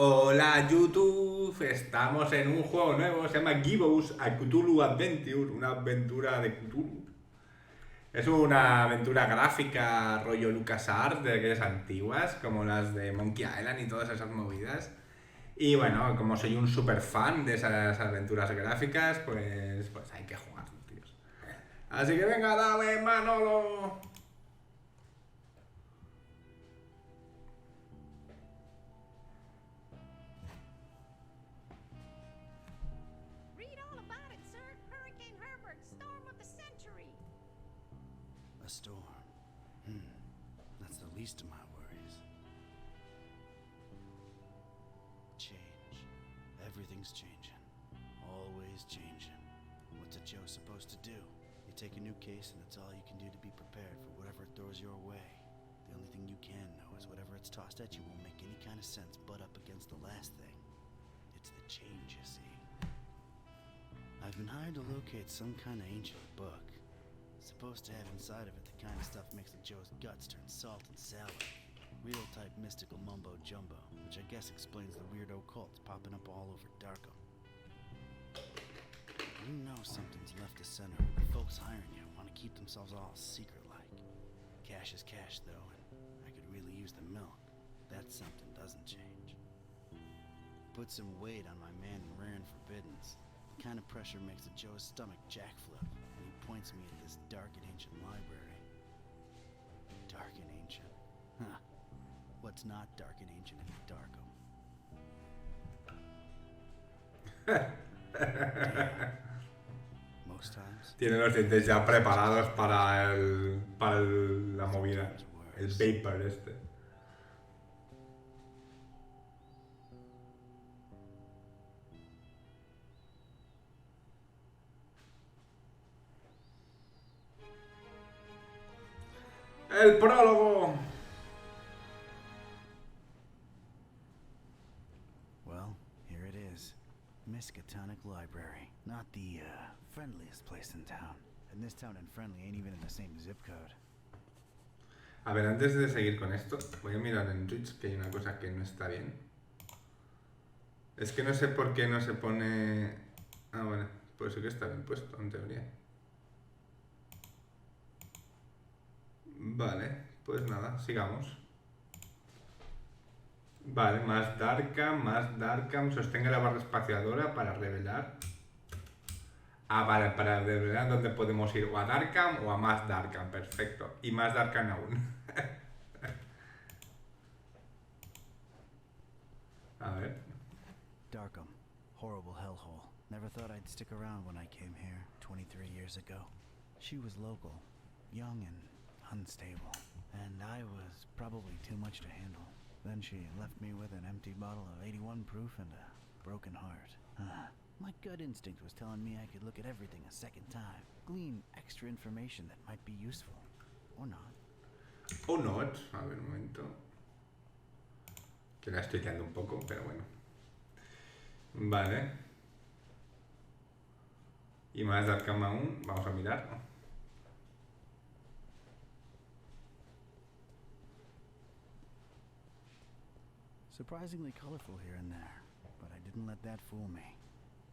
Hola YouTube, estamos en un juego nuevo, se llama Gibbous, a Cthulhu Adventure, una aventura de Cthulhu. Es una aventura gráfica rollo LucasArts de aquellas antiguas, como las de Monkey Island y todas esas movidas. Y bueno, como soy un super fan de esas aventuras gráficas, pues hay que jugar, tíos. Así que venga, dale, Manolo. Read all about it, sir. Hurricane Herbert, storm of the century. A storm. That's the least of my worries. Change. Everything's changing. Always changing. What's a Joe supposed to do? You take a new case and that's all you can do to be prepared for whatever it throws your way. The only thing you can know is whatever it's tossed at you won't make any kind of sense butt up against the last thing. It's the change, you see. I've been hired to locate some kind of ancient book. Supposed to have inside of it the kind of stuff makes the Joe's guts turn salt and sour. Real type mystical mumbo jumbo, which I guess explains the weirdo cults popping up all over Darkham. You know something's left of center when the folks hiring you want to keep themselves all secret-like. Cash is cash, though, and I could really use the milk. That something doesn't change. Put some weight on my man in rare and forbiddens. The kind of pressure makes the Joe's stomach jackflip, and he points me at this dark and ancient library. Dark and ancient? Huh. What's not dark and ancient in Darkham? Most times. Tiene los dientes ya preparados para la movida. El vapor este. El prólogo. Well, here it is. Miskatonic Library. Not the, friendliest place in town. And this town and friendly ain't even in the same zip code. A ver, antes de seguir con esto, voy a mirar en Twitch que hay una cosa que no está bien. Es que no sé por qué no se pone... Ah, bueno, pues sí que está bien puesto, en teoría. Vale, pues nada, sigamos. Vale, más Darkham, sostenga la barra espaciadora para revelar. Ah, vale, para revelar dónde podemos ir, o a Darkham o a más Darkham, perfecto. Y más Darkham aún. A ver. Darkham. Horrible hellhole. Never thought I'd stick around when I came here 23 years ago. She was local, young and unstable, and I was probably too much to handle. Then she left me with an empty bottle of 81 proof and a broken heart. My gut instinct was telling me I could look at everything a second time, glean extra information that might be useful. Or not. O not. A ver, un momento. Que la estoy quedando un poco, pero bueno. Vale. Y más Darkham aún. Vamos a mirar. Surprisingly colorful here and there, but I didn't let that fool me.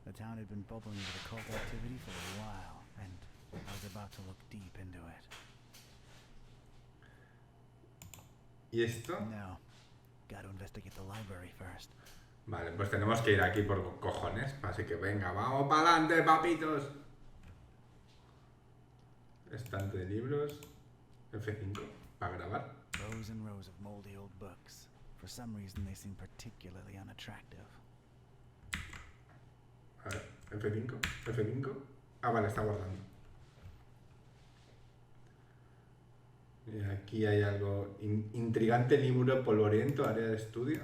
The town had been bubbling with occult activity for a while, and I was about to look deep into it. ¿Y esto? No, gotta investigate the library first. Vale, pues tenemos que ir aquí por cojones. Así que venga, vamos para adelante, papitos. Estante de libros. F5, para grabar. Rows and rows of moldy old books. For some reason they seem particularly unattractive. A ver, F5. Ah, vale, está guardando. Y aquí hay algo. Intrigante libro polvoriento, área de estudio.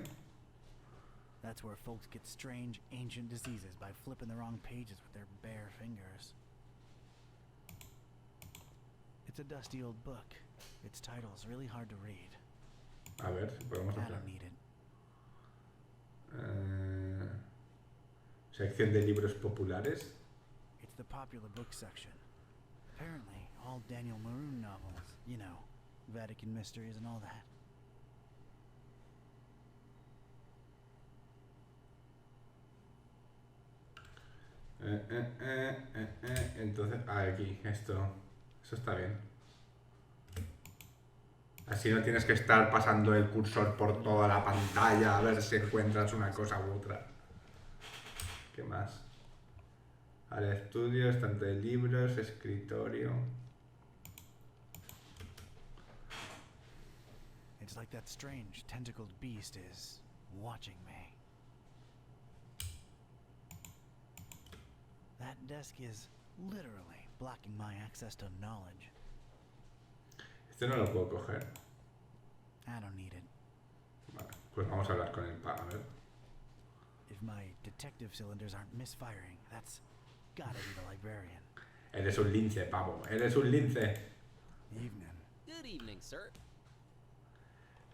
That's where folks get strange, ancient diseases by flipping the wrong pages with their bare fingers. It's a dusty old book. Its title's really hard to read. A ver, si podemos I hacer. don't need it. Sección de libros populares. It's the popular book section. Apparently, all Daniel Maroon novels. You know, Vatican mysteries and all that. Entonces, aquí, esto. Eso está bien. Así no tienes que estar pasando el cursor por toda la pantalla a ver si encuentras una cosa u otra. ¿Qué más? Al estudio, estante de libros, escritorio. It's like that strange tentacled beast is watching me. That desk is literally blocking my access to knowledge. Este no lo puedo coger. I don't need it. Vale, pues vamos a hablar con el pa, a ver. If my detective cylinders aren't misfiring, that's gotta be the librarian. Eres un lince, pavo. Eres un lince. Evening. Good evening, sir.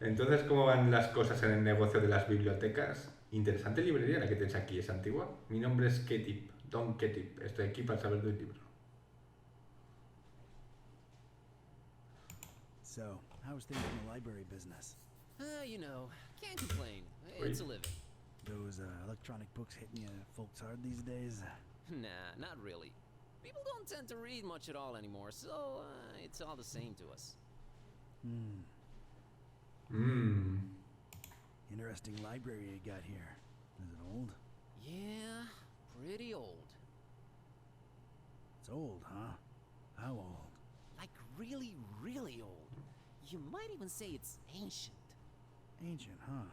Entonces, ¿cómo van las cosas en el negocio de las bibliotecas? Interesante librería la que tienes aquí, ¿es antigua? Mi nombre es Ketip, Don Ketip. Estoy aquí para saber del libro. So, how's things in the library business? You know, can't complain. It's a living. Those electronic books hitting you folks hard these days? Nah, not really. People don't tend to read much at all anymore, so it's all the same to us. Interesting library you got here. Is it old? Yeah, pretty old. It's old, huh? How old? Like really, really old. You might even say it's ancient. Ancient, huh?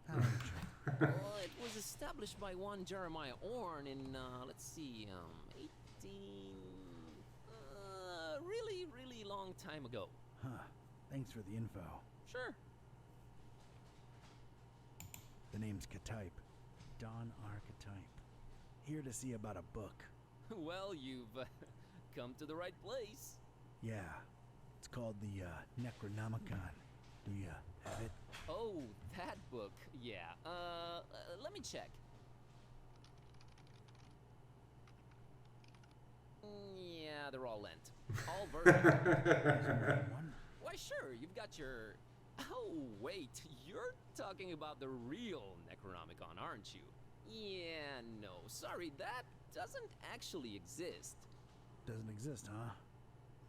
How ancient? Well, it was established by one Jeremiah Orn in, let's see, 18... really, really long time ago. Huh. Thanks for the info. Sure. The name's Ktype. Don Archetype. Here to see about a book. Well, you've come to the right place. Yeah. It's called the Necronomicon. Do you have it? Oh, that book. Yeah. Let me check. Yeah, they're all lent. All versions. One? Why, sure, you've got your... Oh, wait, you're talking about the real Necronomicon, aren't you? Yeah, no, sorry, that doesn't actually exist. Doesn't exist, huh?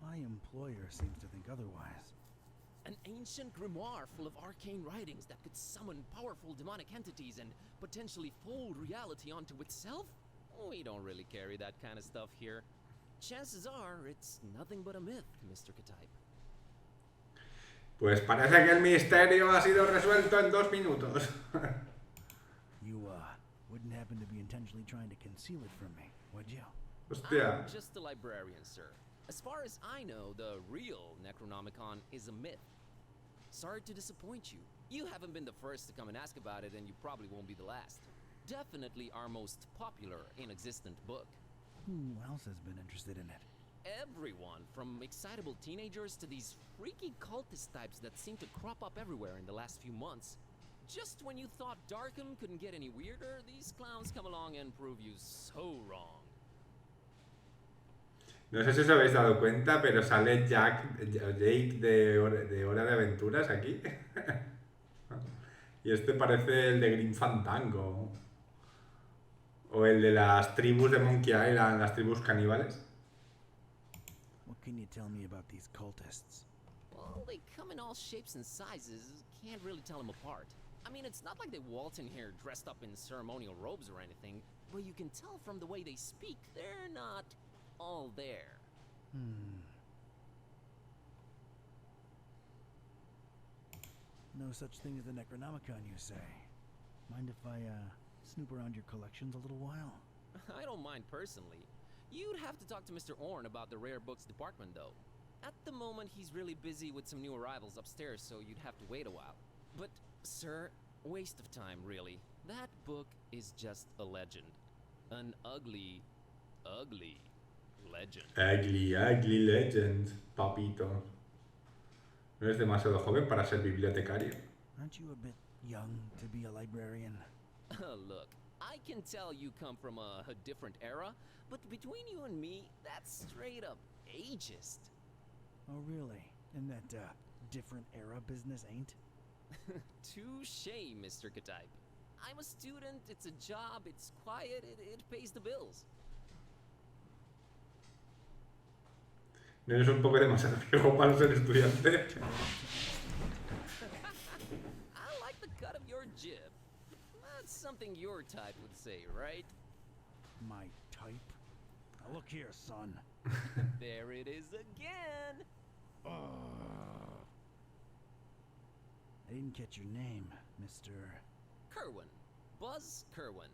My employer seems to think otherwise. An ancient grimoire full of arcane writings that could summon powerful demonic entities and potentially fold reality onto itself? We don't really carry that kind of stuff here. Chances are, it's nothing but a myth, Mr. Ktype. Pues parece que el misterio ha sido resuelto en 2 minutos. You, wouldn't happen to be intentionally trying to conceal it from me, would you? Hostia. I'm just a librarian, sir. As far as I know, the real Necronomicon is a myth. Sorry to disappoint you. You haven't been the first to come and ask about it, and you probably won't be the last. Definitely our most popular in-existent book. Who else has been interested in it? Everyone, from excitable teenagers to these freaky cultist types that seem to crop up everywhere in the last few months. Just when you thought Darkham couldn't get any weirder, these clowns come along and prove you so wrong. No sé si os habéis dado cuenta, pero sale Jake de Hora de Aventuras aquí. Y este parece el de Green Fandango. O el de las tribus de Monkey Island, las tribus caníbales. What can you tell me about these cultists? Well, they come in all shapes and sizes. Can't really tell them apart. I mean, it's not like they waltz in here dressed up in ceremonial robes or anything, but you can tell from the way they speak, they're not all there. No such thing as the Necronomicon, you say? Mind if I, snoop around your collections a little while? I don't mind personally. You'd have to talk to Mr. Orn about the rare books department, though. At the moment, he's really busy with some new arrivals upstairs, so you'd have to wait a while. But, sir, waste of time, really. That book is just a legend. An ugly, ugly legend. Ugly, ugly legend, papito. ¿No eres demasiado joven para ser bibliotecario? Aren't you a bit young to be a librarian? Look, I can tell you come from a different era, but between you and me, that's straight up ageist. Oh, really? And that, different era business ain't? Touché, Mr. Ktype. I'm a student, it's a job, it's quiet, it pays the bills. ¿No eres un poco demasiado viejo para ser estudiante? I like the cut of your jib. That's something your type would say, right? My type? Now look here, son. There it is again. I didn't catch your name, Mr. Kerwin. Buzz Kerwin.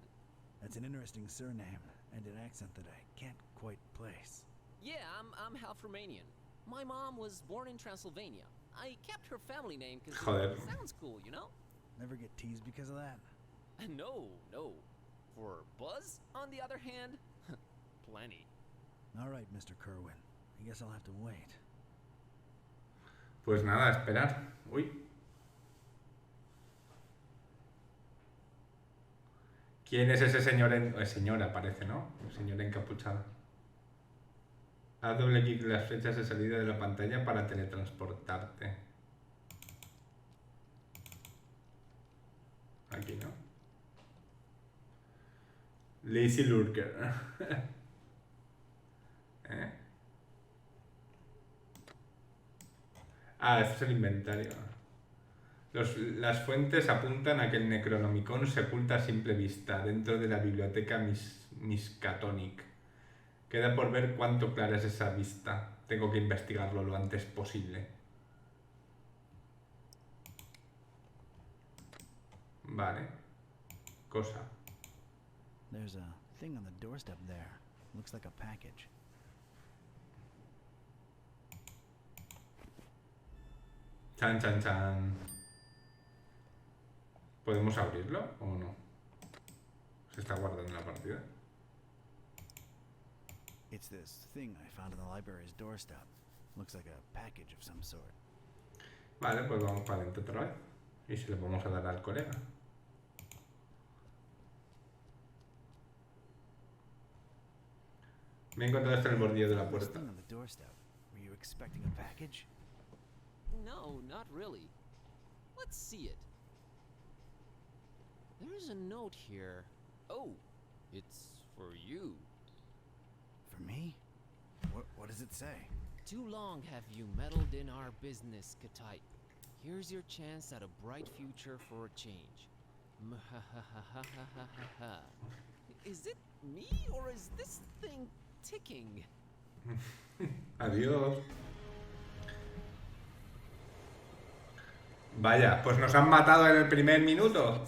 That's an interesting surname and an accent that I can't quite place. Yeah, I'm half Romanian. My mom was born in Transylvania. I kept her family name because Joder. it sounds cool, you know? Never get teased because of that? No. For Buzz, on the other hand, plenty. All right, Mr. Kerwin. I guess I'll have to wait. Pues nada, esperar. Uy. ¿Quién es ese señor señora, parece, ¿no? El señor encapuchado. Haz doble clic en las flechas de salida de la pantalla para teletransportarte. Aquí, ¿no? Lazy Lurker. ¿Eh? Ah, este es el inventario. Las fuentes apuntan a que el Necronomicon se oculta a simple vista dentro de la biblioteca Miskatonic. Queda por ver cuánto clara es esa vista. Tengo que investigarlo lo antes posible. Vale. Cosa. There's a thing on the doorstep there. Looks like a package. Chan, chan, chan. ¿Podemos abrirlo o no? Se está guardando la partida. It's this thing I found on the library's doorstep. Looks like a package of some sort. Vale, pues vamos para adentro otra vez. Y se lo vamos a dar al colega. Me he encontrado esto en el bordillo de la This puerta. thing on the doorstep. Were you expecting a package? No, not really. Let's see it. There's a note here. Oh, it's for you. For me? What does it say? Too long have you meddled in our business, Katite. Here's your chance at a bright future for a change. Mhahahahahaha. Is it me or is this thing ticking? Adiós. Vaya, pues nos han matado en el primer minuto.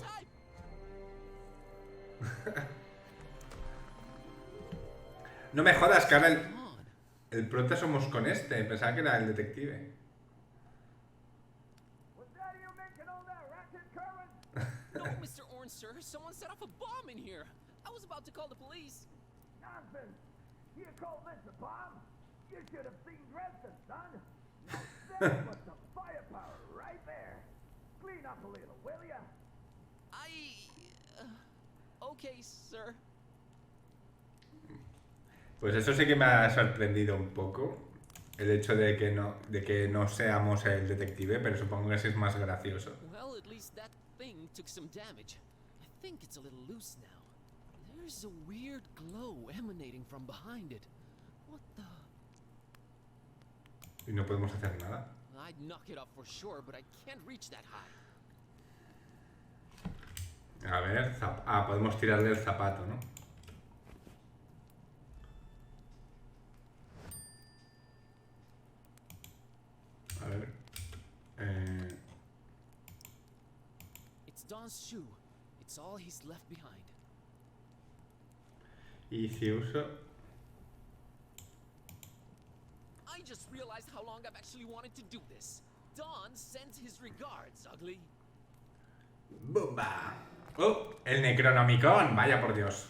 No me jodas, que ahora el prota somos con este. Pensaba que era el detective. No, Mr. Orange, sir. Someone set off a bomb in here. I was about to call the police. Nonsense! You call this a bomb? You should have seen Dresden, son! Now that was some firepower right there! Clean up a little, will ya? Okay, sir. Pues eso sí que me ha sorprendido un poco. El hecho de que no seamos el detective, pero supongo que sí es más gracioso. Well, at least that thing took some damage. I think it's a little loose now. There's a weird glow emanating from behind it. What the? Y no podemos hacer nada. I'd knock it off for sure, but I can't reach that high. A ver, podemos tirarle el zapato, ¿no? A ver. It's Don's shoe. It's all he's left behind. Y si uso... I just realized how long I've actually wanted to do this. Don sends his regards, ugly. ¡Bumba! ¡Oh! El Necronomicon, vaya por Dios.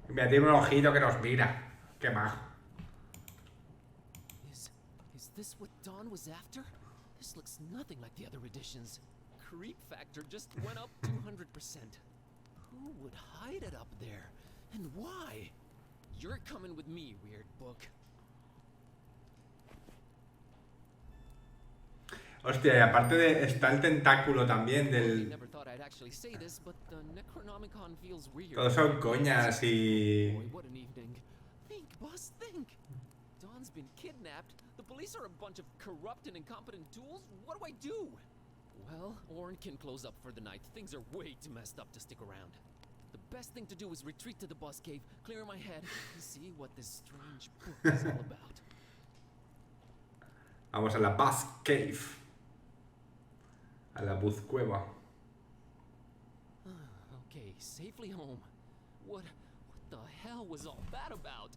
Me tiene un ojito que nos mira. Qué majo. Is this what Don was after? This looks nothing like the other editions. Creep factor just went up 200%. Who would hide it up there? And why? You're coming with me, weird book. Hostia, y aparte de... está el tentáculo también I del... never thought I'd actually say this, but the Necronomicon feels weird. Todos son coñas y... Boy, what an evening. Think, boss, think. Dawn's been kidnapped. The police are a bunch of corrupt and incompetent tools. What do I do? Well, Orn can close up for the night. Things are way too messed up to stick around. The best thing to do is retreat to the bus cave, clear my head, and see what this strange book is all about. Vamos a la bus cave. A la bus cueva. Okay, safely home. What the hell was all that about?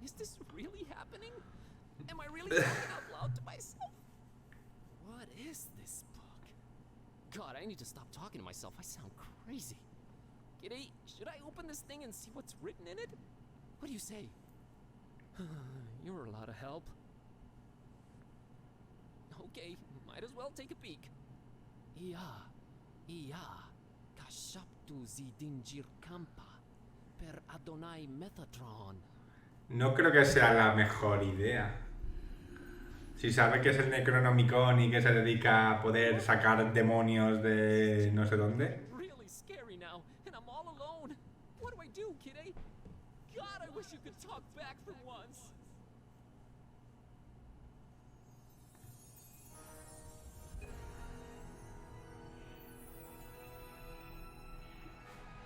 Is this really happening? Am I really talking out loud to myself? What is this book? God, I need to stop talking to myself. I sound crazy. Kitty, should I open this thing and see what's written in it? What do you say? You're a lot of help. Okay, might as well take a peek. Kashaptu zidinjir kampa per Adonai Metatron. No creo que sea la mejor idea. Si sabe que es el Necronomicon y que se dedica a poder sacar demonios de no sé dónde. Really scary now, and I'm all alone. What do I do, kiddy? God, I wish you could talk back for once.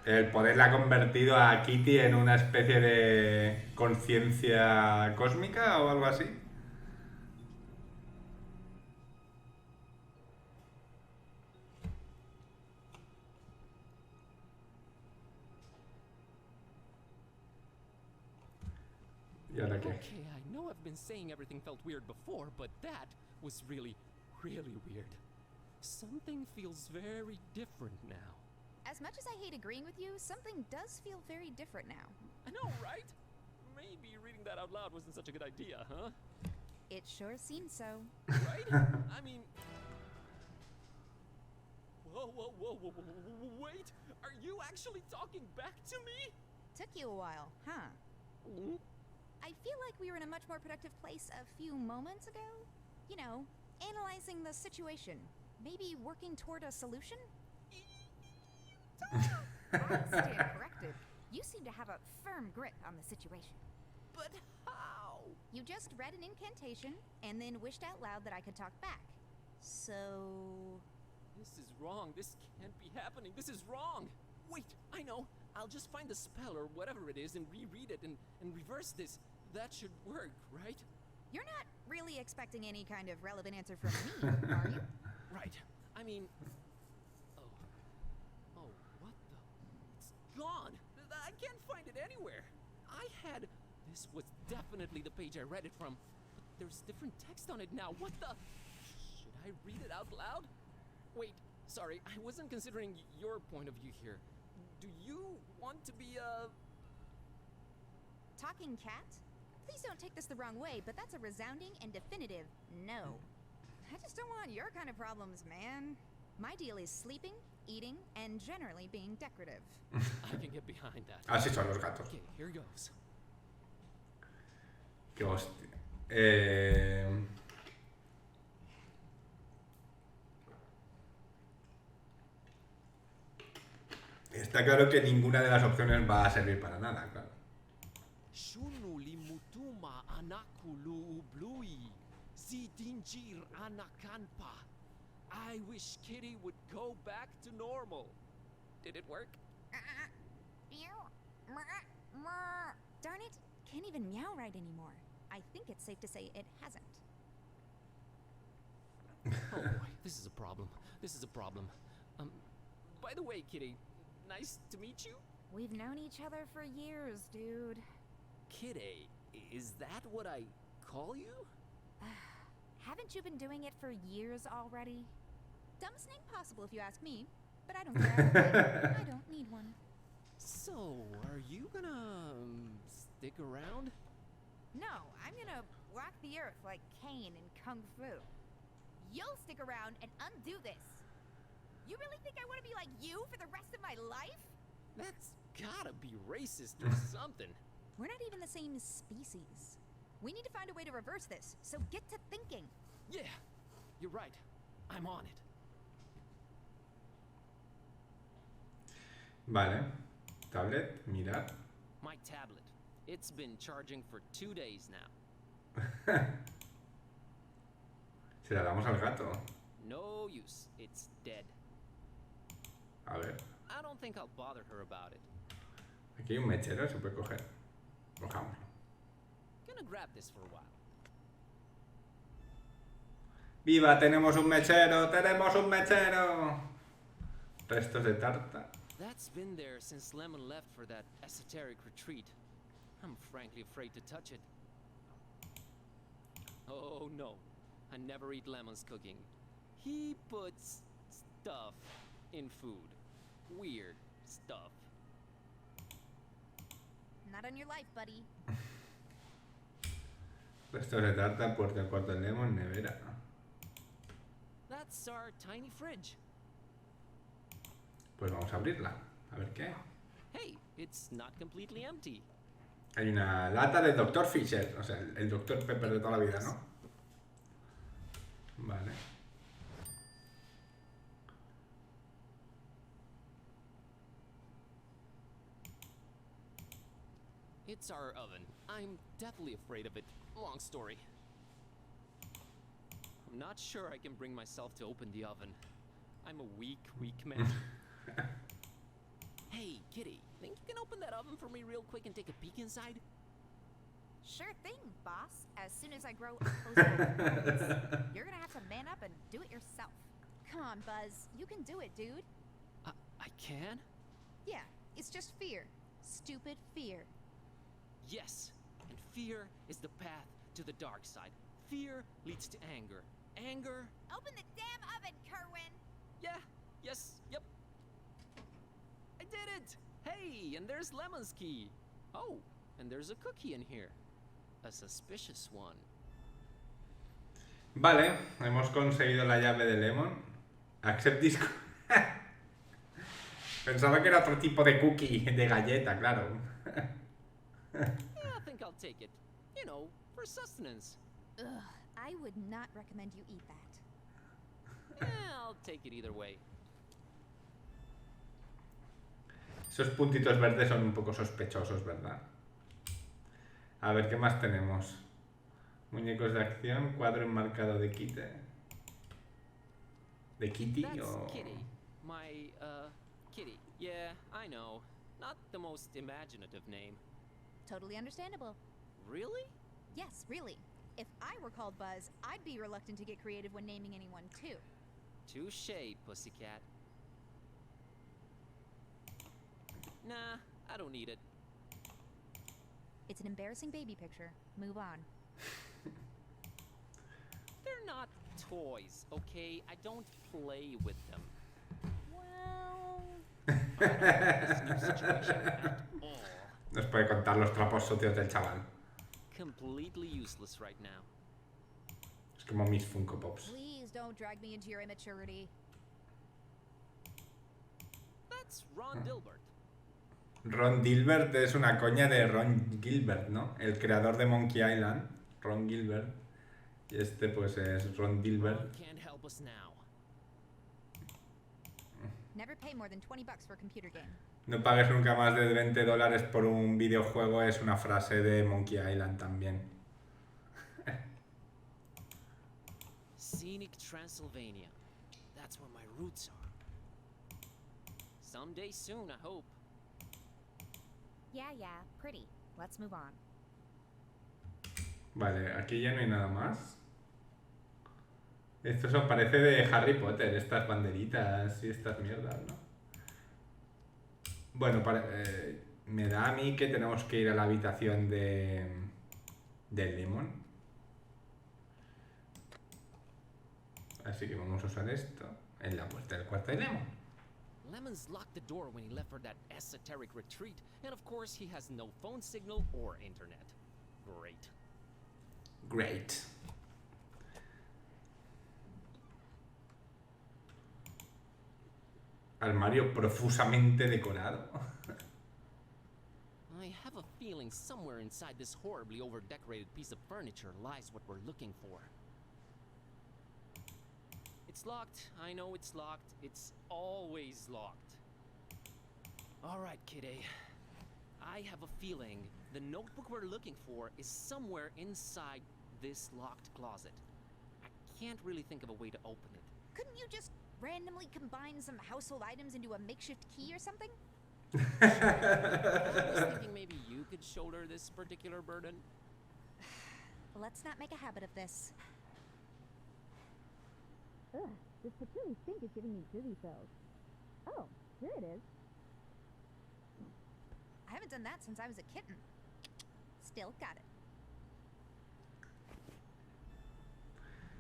El poder la ha convertido a Kitty en una especie de conciencia cósmica o algo así. ¿Y ahora qué? Okay, I know I've been saying everything felt weird before, but that was really, really weird. Something feels very different now. As much as I hate agreeing with you, something does feel very different now. I know, right? Maybe reading that out loud wasn't such a good idea, huh? It sure seems so. Right? I mean... Whoa, wait! Are you actually talking back to me? Took you a while, huh? I feel like we were in a much more productive place a few moments ago. You know, analyzing the situation. Maybe working toward a solution? I stand corrected. You seem to have a firm grip on the situation. But how? You just read an incantation and then wished out loud that I could talk back. So... This is wrong. This can't be happening. This is wrong. Wait, I know. I'll just find the spell or whatever it is and reread it and reverse this. That should work, right? You're not really expecting any kind of relevant answer from me, are you? Right. I mean... Oh, what the... It's gone. I can't find it anywhere. I had... This was definitely the page I read it from. But there's different text on it now. What the... Should I read it out loud? Wait, sorry. I wasn't considering your point of view here. Do you want to be a... Talking cat? Please don't take this the wrong way, but that's a resounding and definitive no. I just don't want your kind of problems, man. My deal is sleeping, eating, and generally being decorative. I can get behind that. Así son los gatos. Okay, here goes. Qué hostia. Está claro que ninguna de las opciones va a servir para nada, claro. Shunu limutuma anakulu blui zidinjir anakanpa. I wish Kitty would go back to normal. Did it work? Darn it, can't even meow right anymore. I think it's safe to say it hasn't. Oh boy, this is a problem. This is a problem. By the way, Kitty, nice to meet you. We've known each other for years, dude. Kitty, is that what I call you? Haven't you been doing it for years already? Dumbest name possible if you ask me, but I don't care. I don't need one. So, are you gonna stick around? No, I'm gonna walk the earth like Caine in Kung Fu. You'll stick around and undo this. You really think I want to be like you for the rest of my life? That's gotta be racist or something. We're not even the same species. We need to find a way to reverse this, so get to thinking. Yeah, you're right. I'm on it. Vale. Tablet, mirad. My tablet. It's been charging for 2 days now. Se la damos al gato. No use. It's dead. A ver. I don't think I'll bother her about it. Aquí hay un mechero, se puede coger. Cojámoslo. Gonna grab this for a while. ¡Viva! ¡Tenemos un mechero! ¡Tenemos un mechero! Restos de tarta. That's been there since Lemon left for that esoteric retreat. I'm frankly afraid to touch it. Oh no, I never eat Lemon's cooking. He puts stuff in food. Weird stuff. Not on your life, buddy. Restos de tarta, puerta del cuarto de Lemon, nevera. That's our tiny fridge. Pues vamos a abrirla. A ver qué. Hey, it's not completely empty. Hay una lata de Dr. Fisher. O sea, el Dr. Pepper de toda la vida, ¿no? Vale. It's our oven. I'm deathly afraid of it. Long story. I'm not sure I can bring myself to open the oven. I'm a weak man. Hey, kitty, think you can open that oven for me real quick and take a peek inside? Sure thing, boss. As soon as I grow opposable, you're gonna have to man up and do it yourself. Come on, Buzz. You can do it, dude. I can? Yeah, it's just fear. Stupid fear. Yes, and fear is the path to the dark side. Fear leads to anger. Anger... Open the damn oven, Kerwin! Yeah, yes, yep. I did it! Hey, and there's Lemon's key. Oh, and there's a cookie in here. A suspicious one. Vale, hemos conseguido la llave de Lemon. Accept disco. Pensaba que era otro tipo de cookie, de galleta, claro. Yeah, I think I'll take it. You know, for sustenance. Ugh, I would not recommend you eat that. Yeah, I'll take it either way. Esos puntitos verdes son un poco sospechosos, ¿verdad? A ver, ¿qué más tenemos? Muñecos de acción, cuadro enmarcado de Kitty. ¿De Kitty That's o...? Kitty. My, Kitty. Yeah, I know. Not the most imaginative name. Totally understandable. Really? Yes, really. If I were called Buzz, I'd be reluctant to get creative when naming anyone too. Touché, pussycat. Nah, I don't need it. It's an embarrassing baby picture. Move on. They're not toys, okay? I don't play with them. Well... I don't like this new situation at all. Nos puede contar los trapos sucios del chaval. Completely useless right now. Es como mis Funko Pops. Please don't drag me into your immaturity. That's Ron Dilbert. Ron Dilbert es una coña de Ron Gilbert, ¿no? El creador de Monkey Island, Ron Gilbert. Y este pues es Ron Dilbert. Ron can't help us now. Never pay more than $20 for a computer game. No pagues nunca más de $20 por un videojuego, es una frase de Monkey Island también. Scenic Transylvania. That's where my roots are. Someday soon, I hope. Yeah, pretty. Let's move on. Vale, aquí ya no hay nada más. Esto eso parece de Harry Potter, estas banderitas y estas mierdas, ¿no? Bueno, me da a mí que tenemos que ir a la habitación de Lemon. Así que vamos a usar esto en la puerta del cuarto de Lemon. Lemon's locked the door when he left for that esoteric retreat, and of course he has no phone signal or internet. Great. Great. Armario profusamente decorado. I have a feeling somewhere inside this horribly over-decorated piece of furniture lies what we're looking for. It's locked. I know it's locked. It's always locked. All right, kiddo. I have a feeling the notebook we're looking for is somewhere inside this locked closet. I can't really think of a way to open it. Couldn't you just randomly combine some household items into a makeshift key or something? I was thinking maybe you could shoulder this particular burden. Let's not make a habit of this. Ugh, this patchouli stink is giving me dizzy spells. Oh, here it is. I haven't done that since I was a kitten. Still got it.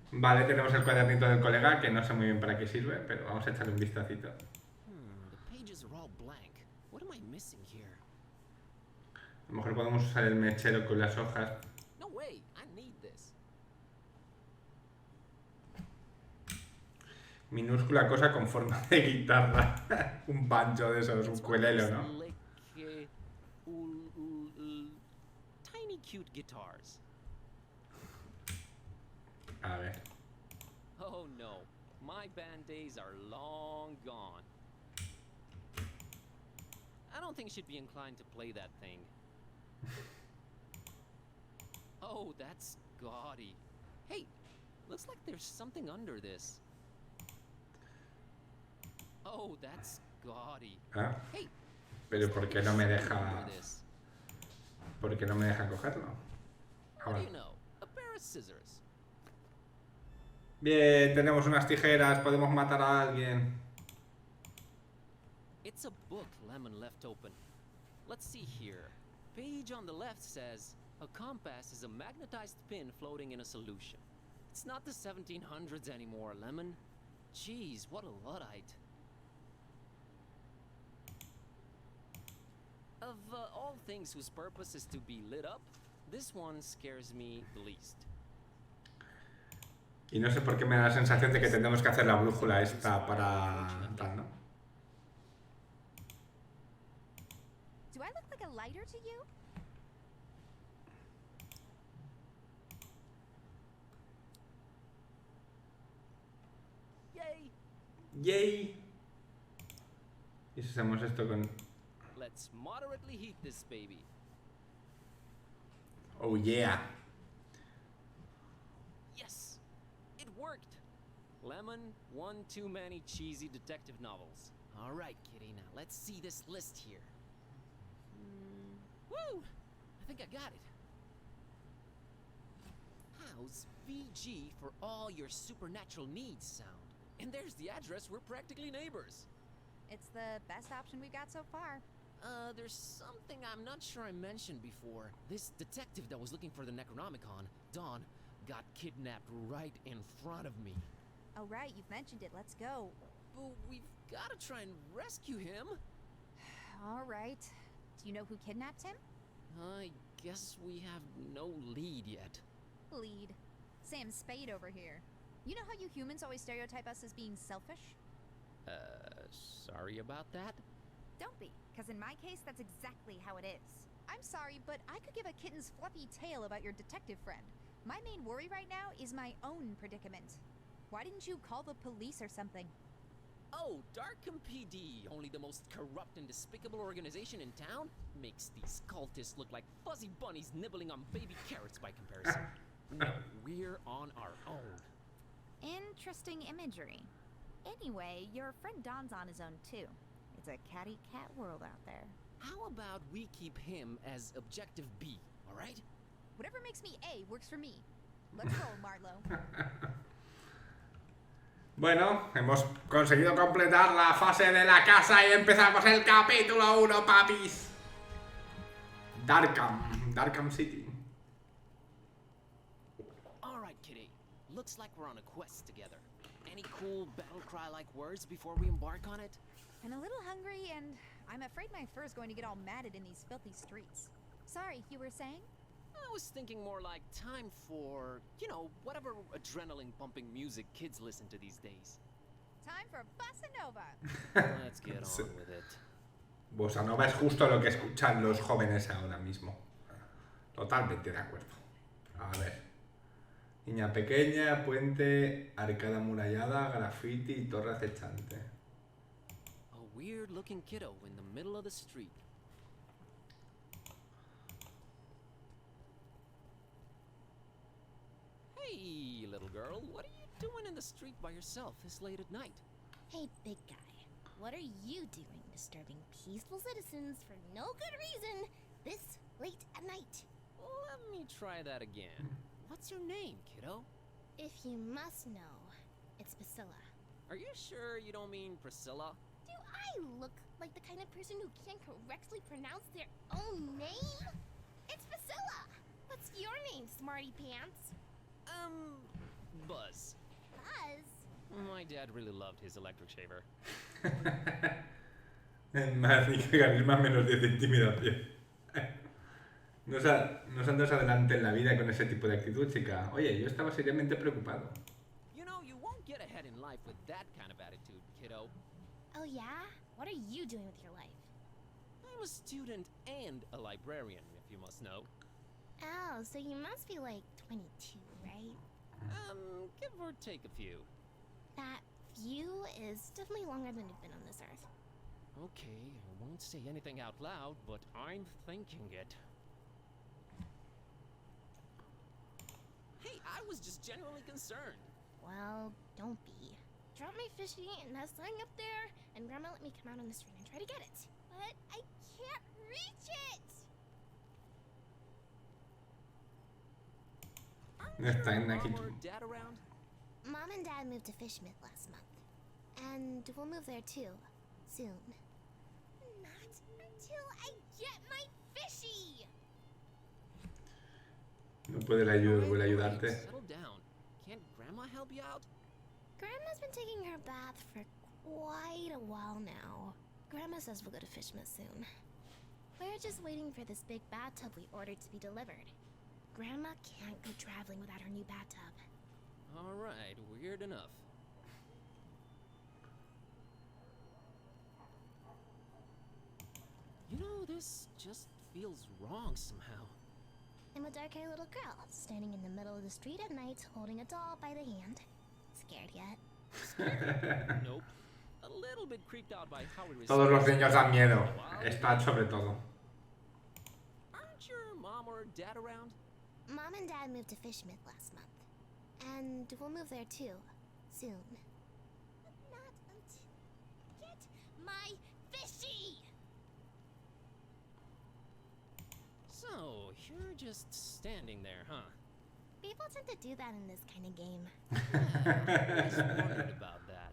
Vale, tenemos el cuadernito del colega, que no sé muy bien para qué sirve, pero vamos a echarle un vistacito. The pages are all blank. What am I missing here? A lo mejor podemos usar el mechero con las hojas. No way, I need this. Minúscula cosa con forma de guitarra. Un banjo de esos, un ukulele, ¿no? Tiny cute guitars. A ver. Oh no, my band days are long gone. I don't think she'd be inclined to play that thing. Oh, that's gaudy. Hey, looks like there's something under this. Oh, that's gaudy. ¿Ah? Hey, Pero ¿por qué no me deja? under this. ¿Por qué no me deja cogerlo? What do you know? A pair of scissors. Bien, tenemos unas tijeras, podemos matar a alguien. It's a book Lemon left open. Let's see here. Page on the left says, a compass is a magnetized pin floating in a solution. It's not the 1700s anymore, Lemon. Jeez, what a Luddite. Of all things whose purpose is to be lit up, this one scares me the least. Y no sé por qué me da la sensación de que tendremos que hacer la brújula esta para tal, ¿no? Do I look like a lighter to you? Yay! ¡Yay! Y si hacemos esto con... Let's moderately heat this baby. Oh yeah. Yes! It worked! Lemon, one too many cheesy detective novels. Alright, kitty, now let's see this list here. Woo! I think I got it. How's VG for all your supernatural needs sound? And there's the address, we're practically neighbors. It's the best option we've got so far. There's something I'm not sure I mentioned before. This detective that was looking for the Necronomicon, Dawn, got kidnapped right in front of me. Oh, right, you've mentioned it. Let's go. But we've gotta try and rescue him. All right. Do you know who kidnapped him? I guess we have no lead yet. Lead. Sam Spade over here. You know how you humans always stereotype us as being selfish? Sorry about that? Don't be, because in my case, that's exactly how it is. I'm sorry, but I could give a kitten's fluffy tale about your detective friend. My main worry right now is my own predicament. Why didn't you call the police or something? Oh, Darkham PD, only the most corrupt and despicable organization in town, makes these cultists look like fuzzy bunnies nibbling on baby carrots by comparison. No, we're on our own. Interesting imagery. Anyway, your friend Don's on his own too. It's a catty cat world out there. How about we keep him as objective B, alright? Whatever makes me A works for me. Let's roll, Marlowe. Bueno, hemos conseguido completar la fase de la casa y empezamos el capítulo 1, papis. Darkham City. Alright, kitty. Looks like we're on a quest together. Any cool battle cry-like words before we embark on it? I'm a little hungry, and I'm afraid my fur's going to get all matted in these filthy streets. Sorry, you were saying? I was thinking more like time for, you know, whatever adrenaline-pumping music kids listen to these days. Time for Bossa Nova. Let's get on with it. Bossa Nova es justo lo que escuchan los jóvenes ahora mismo. Totalmente de acuerdo. A ver. Niña pequeña, puente, arcada amurallada, graffiti y torre acechante. A weird-looking kiddo in the middle of the street. girl. What are you doing in the street by yourself this late at night? Hey, big guy. What are you doing disturbing peaceful citizens for no good reason this late at night? Let me try that again. What's your name, kiddo? If you must know, it's Priscilla. Are you sure you don't mean Priscilla? Do I look like the kind of person who can't correctly pronounce their own name? It's Priscilla! What's your name, smarty pants? Buzz. Buzz? My dad really loved his electric shaver. Más ni que carisma, menos 10 de intimidación. No andas adelante en la vida con ese tipo de actitud, chica. Oye, yo estaba seriamente preocupado. You know, you won't get ahead in life with that kind of attitude, kiddo. Oh yeah? What are you doing with your life? I'm a student and a librarian, if you must know. Oh, so you must be like 22, right? Give or take a few. That few is definitely longer than you've been on this earth. Okay, I won't say anything out loud, but I'm thinking it. Hey, I was just genuinely concerned. Well, don't be. Drop my fishy and that's lying up there, and Grandma let me come out on the street and try to get it. But I can't reach it! No está en Mom aquí. or Dad around? Mom and Dad moved to Fishmith last month. And we'll move there too, soon. Not until I get my fishy! No puede ayudarte. Settle down. Can't Grandma help you out? Grandma's been taking her bath for quite a while now. Grandma says we'll go to Fishmith soon. We're just waiting for this big bathtub we ordered to be delivered. Grandma can't go traveling without her new bathtub. Alright, weird enough. You know, this just feels wrong somehow. I'm a dark-haired little girl, standing in the middle of the street at night, holding a doll by the hand. Scared yet? Nope. A little bit creeped out by how we Todos los niños dan miedo. Wow. Está sobre todo. Aren't your mom or dad around? Mom and Dad moved to Fishmith last month. And we'll move there too, soon. Not until... Get my fishy! So, you're just standing there, huh? People tend to do that in this kind of game. Yeah, I always wondered about that.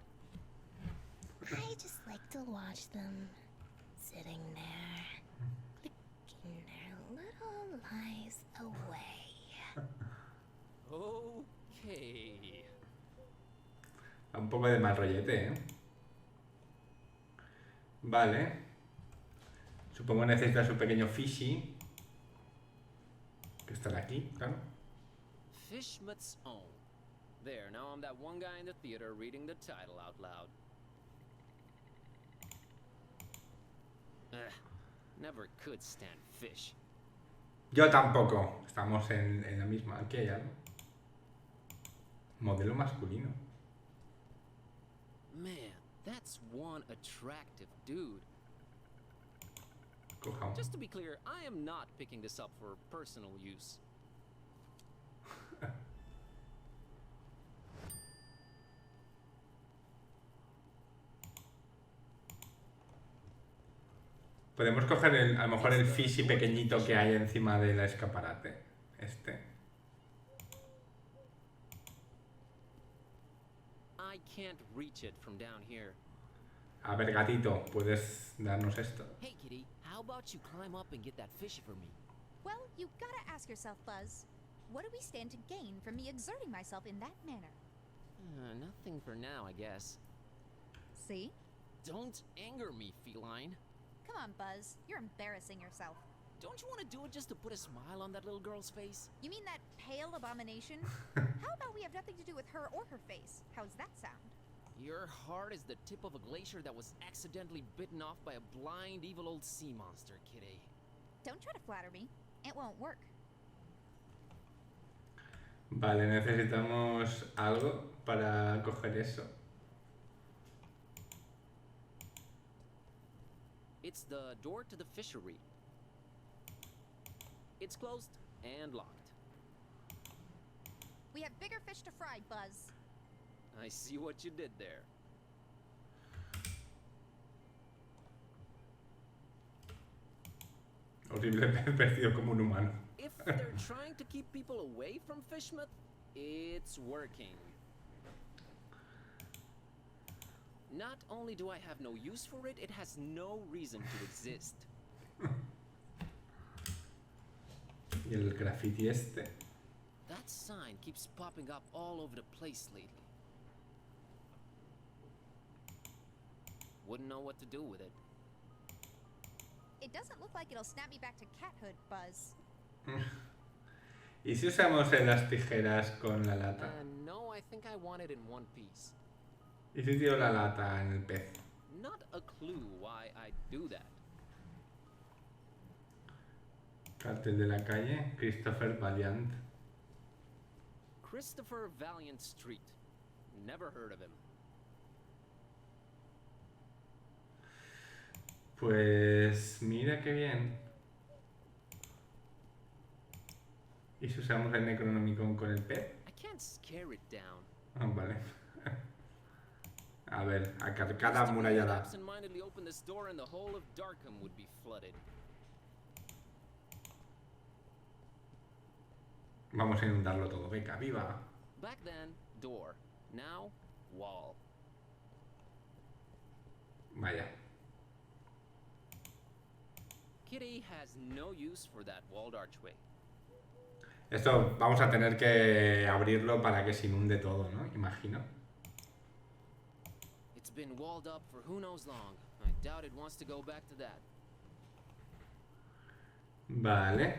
I just like to watch them sitting there, clicking their little lies away. Okay. Da un poco de mal rollete, ¿eh? Vale. Supongo necesita su pequeño fishy. Que estará aquí, claro. Fishmut's own. There, now I'm that one guy in the theater reading the title out loud. Never could stand fish. Yo tampoco. Estamos en la misma. Aquí hay algo. Modelo masculino. Man, that's one attractive dude. Coja uno. Just to be clear, I am not picking this up for personal use. Podemos coger a lo mejor el fishy pequeñito que hay encima del escaparate. Este. I can't reach it from down here. A ver, gatito, ¿puedes darnos esto? Hey, kitty, how about you climb up and get that fishy for me? Well, you gotta ask yourself, Buzz, what do we stand to gain from me exerting myself in that manner? Nothing for now, I guess. See? Don't anger me, feline. Come on, Buzz. You're embarrassing yourself. Don't you want to do it just to put a smile on that little girl's face? You mean that pale abomination? How about we have nothing to do with her or her face? How's that sound? Your heart is the tip of a glacier that was accidentally bitten off by a blind, evil old sea monster, kitty. Don't try to flatter me. It won't work. Vale, necesitamos algo para coger eso. It's the door to the fishery. It's closed and locked. We have bigger fish to fry, Buzz. I see what you did there. Horrible vestido como un humano. If they're trying to keep people away from Fishmouth, it's working. Not only do I have no use for it, it has no reason to exist. Y el graffiti este. That sign keeps popping up all over the place lately. Wouldn't know what to do with it. It doesn't look like it'll snap me back to cathood, Buzz. ¿Y si usamos las tijeras con la lata? No, I think I want it in one piece. ¿Y si tiro la lata en el pez? Not a clue why I'd do that. Cartel de la calle, Christopher Valiant. Christopher Valiant Street. Never heard of him. Pues mira qué bien. ¿Y si usamos el Necronomicon con el pez? I can't scare it down. Ah, vale. A ver, cada amurallada. Absent-mindedly open this door and the whole of Darkham would be flooded. Vamos a inundarlo todo. Venga, viva. Back then, door. Now, wall. Vaya. Kitty has no use for that walled archway. Esto vamos a tener que abrirlo para que se inunde todo, ¿no? Imagino. It's been walled up for who knows long. I doubt it wants to go back to that. Vale.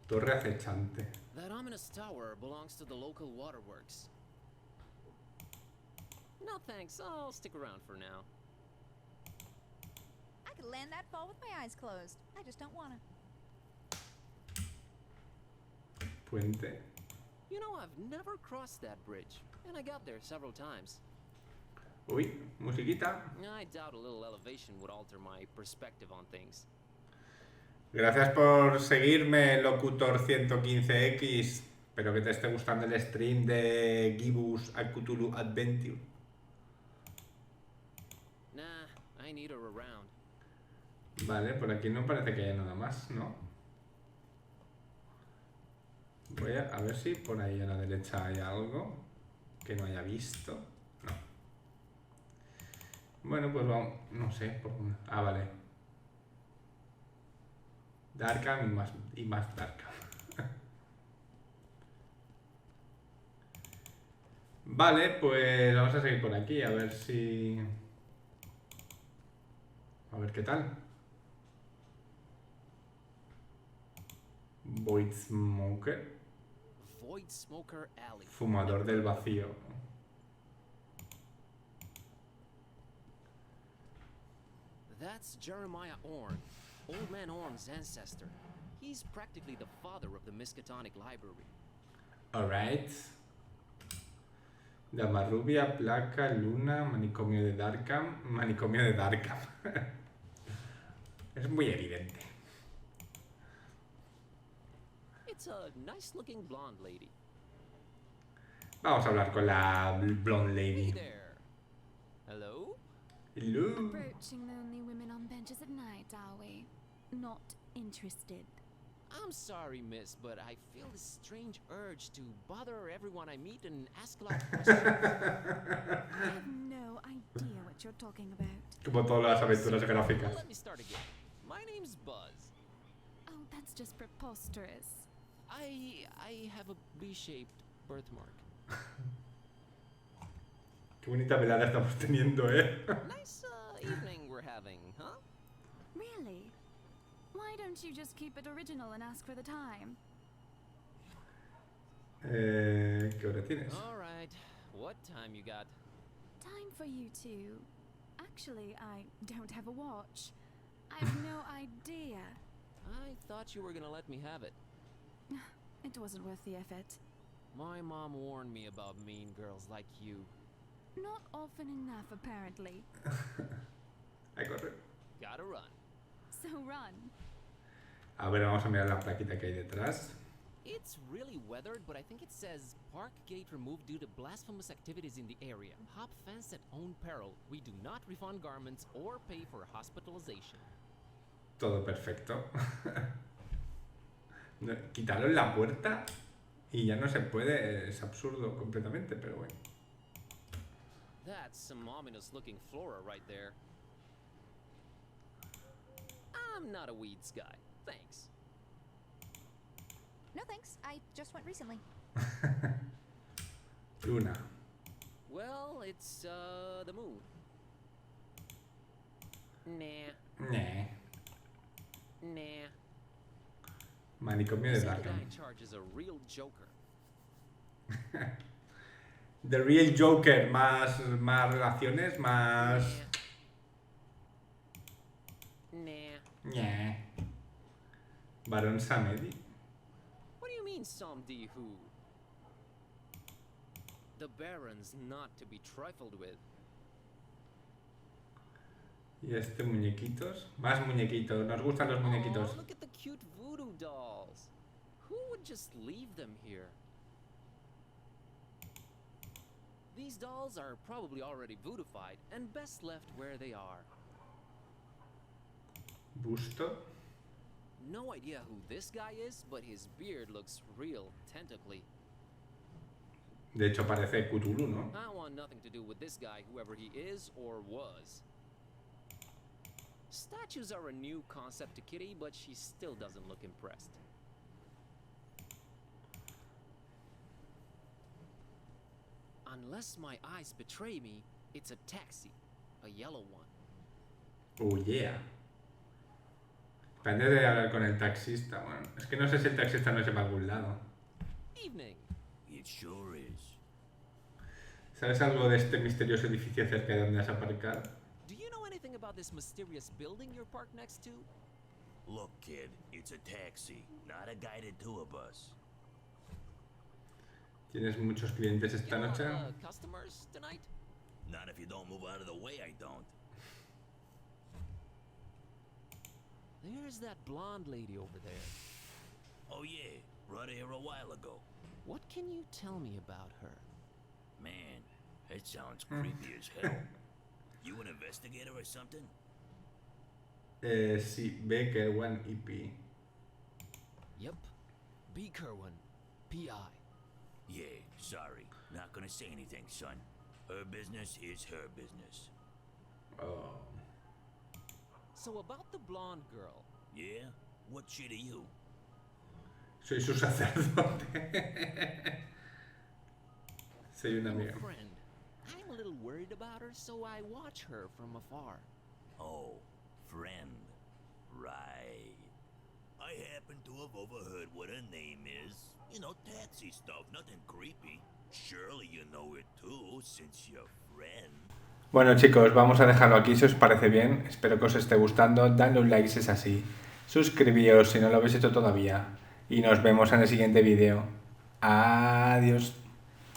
Torre acechante. That ominous tower belongs to the local waterworks. No thanks, I'll stick around for now. I could land that fall with my eyes closed. I just don't wanna. Puente. You know, I've never crossed that bridge, and I got there several times. Uy, musiquita. I doubt a little elevation would alter my perspective on things. Gracias por seguirme, Locutor115X. Espero que te esté gustando el stream de Gibbous a Cthulhu Adventure. Nah, I need her around. Vale, por aquí no parece que haya nada más, ¿no? Voy a ver si por ahí a la derecha hay algo que no haya visto. No. Bueno, pues vamos, no sé, por una. Ah, vale. Darkham y más Darkham. Vale, pues vamos a seguir por aquí, a ver si... A ver qué tal. Void Smoker. Void Smoker Alley. Fumador del vacío. That's Jeremiah Orn, Old Man Orn's ancestor. He's practically the father of the Miskatonic Library. Alright. Dama rubia, placa, luna, manicomio de Darkham. Manicomio de Darkham. Es muy evidente. It's a nice-looking blonde lady. Vamos a hablar con la blonde Hey lady. there. Hello? Hello. Approaching lonely women on benches at night, are we? Not interested. I'm sorry, miss, but I feel this strange urge to bother everyone I meet and ask a lot of questions. I have no idea what you're talking about. Como todas las aventuras gráficas. Let me start again. My name's Buzz. Oh, that's just preposterous. I have a B-shaped birthmark. Qué bonita velada estamos teniendo, ¿eh? Nice evening we're having, huh? Really? Why don't you just keep it original and ask for the time? ¿Qué hora tienes? All right. What time you got? Time for you two. Actually, I don't have a watch. I have no idea. I thought you were gonna let me have it. It wasn't worth the effort. My mom warned me about mean girls like you. Not often enough, apparently. A correr. Gotta run. So run. A ver, vamos a mirar la plaquita que hay detrás. It's really weathered, but I think it says park gate removed due to blasphemous activities in the area. Hop fence at own peril. We do not refund garments or pay for hospitalization. Todo perfecto. Quitaron la puerta y ya no se puede. Es absurdo completamente, pero bueno. That's some ominous looking flora right there. I'm not a weeds guy. Thanks. No thanks, I just went recently. Luna. Well, it's the moon. Nah. Nah. Nah. Manicomio de This other Blackham. guy charges a real joker. The Real Joker, más relaciones, más... Nah. Ñe. Barón Samedi. What do you mean, Somdi who? The Baron's not to be trifled with. Y este muñequitos. Más muñequitos. Nos gustan los muñequitos. Oh, look at the cute voodoo dolls. Who would just leave them here? These dolls are probably already voodoofied and best left where they are. Busto. No idea who this guy is, but his beard looks real tentacly. De hecho parece Cthulhu, ¿no? I want nothing to do with this guy, whoever he is or was. Statues are a new concept to Kitty, but she still doesn't look impressed. Unless my eyes betray me, it's a taxi, a yellow one. Oh yeah. Depende de hablar con el taxista. Bueno, es que no sé si el taxista no se va a algún lado. Evening. It sure is. ¿Sabes algo de este misterioso edificio cerca de donde vas a aparcar? Do you know anything about this mysterious building you're parked next to? Look, kid, it's a taxi, not a guided tour bus. ¿Tienes muchos clientes esta You noche? customers tonight? Not if you don't move out of the way, I don't. There's that blonde lady over there. Oh yeah, brought her here a while ago. What can you tell me about her? Man, that sounds creepy as hell. You an investigator or something? Sí, B. Kerwan EP. Yep. B. Kerwin. P.I. Yeah, sorry. Not gonna say anything, son. Her business is her business. Oh. So about the blonde girl. Yeah? What shit are you? Soy su sacerdote. Soy un I'm amigo. a friend. I'm a little worried about her, so I watch her from afar. Oh, friend. Right. I happen to have overheard what her name is. You know, taxi stuff, nothing creepy. Surely you know it too, since you're friend. Bueno chicos, vamos a dejarlo aquí si os parece bien. Espero que os esté gustando. Dadle un like si es así. Suscribíos si no lo habéis hecho todavía. Y nos vemos en el siguiente vídeo. Adiós.